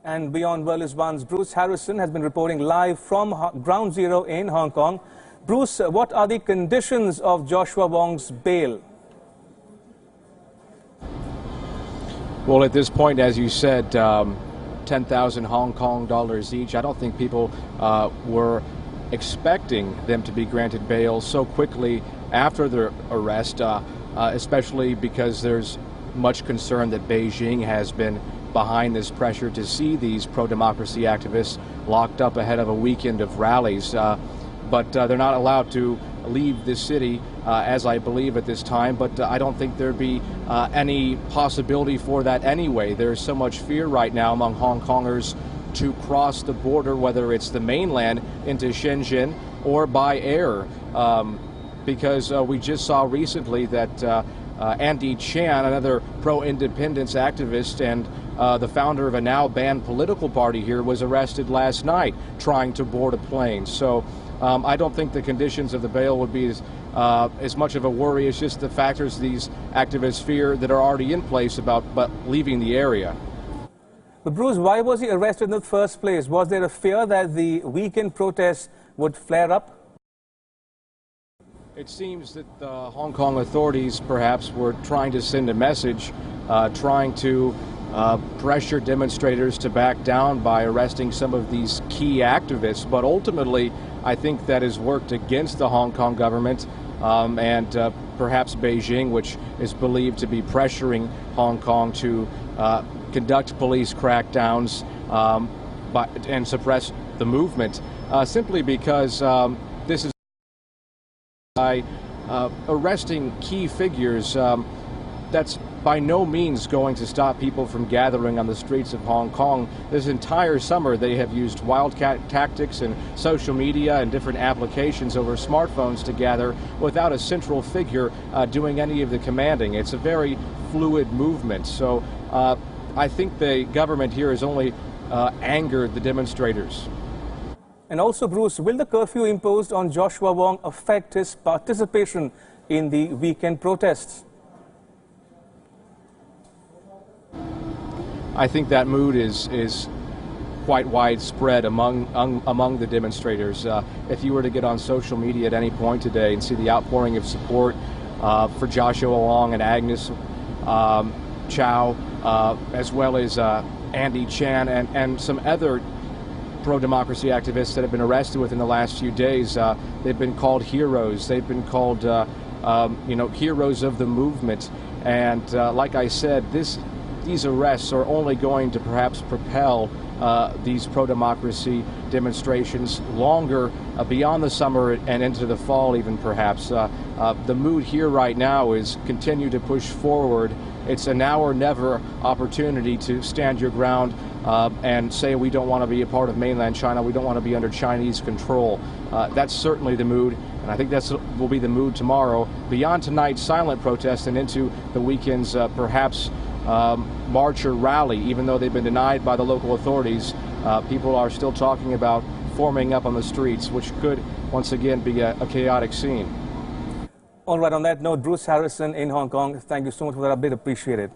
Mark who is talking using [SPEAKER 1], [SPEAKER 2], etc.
[SPEAKER 1] And beyond World One's Bruce Harrison has been reporting live from Ground Zero in Hong Kong. Bruce, what are the conditions of Joshua Wong's bail?
[SPEAKER 2] Well, at this point, as you said, 10,000 Hong Kong dollars each. I don't think people were expecting them to be granted bail so quickly after their arrest, especially because there's much concern that Beijing has been behind this pressure to see these pro-democracy activists locked up ahead of a weekend of rallies. But they're not allowed to leave the city, as I believe at this time. But I don't think there'd be any possibility for that anyway. There's so much fear right now among Hong Kongers to cross the border, whether it's the mainland into Shenzhen or by air, because we just saw recently that Andy Chan, another pro-independence activist and the founder of a now banned political party here, was arrested last night trying to board a plane. So I don't think the conditions of the bail would be as much of a worry as just the factors these activists fear that are already in place about leaving the area.
[SPEAKER 1] But Bruce, why was he arrested in the first place? Was there a fear that the weekend protests would flare up?
[SPEAKER 2] It seems that the Hong Kong authorities perhaps were trying to send a message, trying to pressure demonstrators to back down by arresting some of these key activists. But ultimately, I think that has worked against the Hong Kong government and perhaps Beijing, which is believed to be pressuring Hong Kong to conduct police crackdowns and suppress the movement, simply because this is by arresting key figures. That's by no means going to stop people from gathering on the streets of Hong Kong. This entire summer they have used wildcat tactics and social media and different applications over smartphones to gather without a central figure doing any of the commanding. It's a very fluid movement. So I think the government here has only angered the demonstrators.
[SPEAKER 1] And also, Bruce, will the curfew imposed on Joshua Wong affect his participation in the weekend protests?
[SPEAKER 2] I think that mood is quite widespread among the demonstrators. If you were to get on social media at any point today and see the outpouring of support for Joshua Wong and Agnes Chow, as well as Andy Chan and some other pro-democracy activists that have been arrested within the last few days, they've been called heroes. They've been called, heroes of the movement. And like I said, these arrests are only going to perhaps propel these pro-democracy demonstrations longer beyond the summer and into the fall even perhaps. The mood here right now is continue to push forward. It's a now or never opportunity to stand your ground and say we don't want to be a part of mainland China, we don't want to be under Chinese control. That's certainly the mood, and I think that will be the mood tomorrow, beyond tonight's silent protest and into the weekend's perhaps march or rally. Even though they've been denied by the local authorities, people are still talking about forming up on the streets, which could once again be a chaotic scene.
[SPEAKER 1] All right, on that note, Bruce Harrison in Hong Kong, thank you so much for that update. Appreciate it.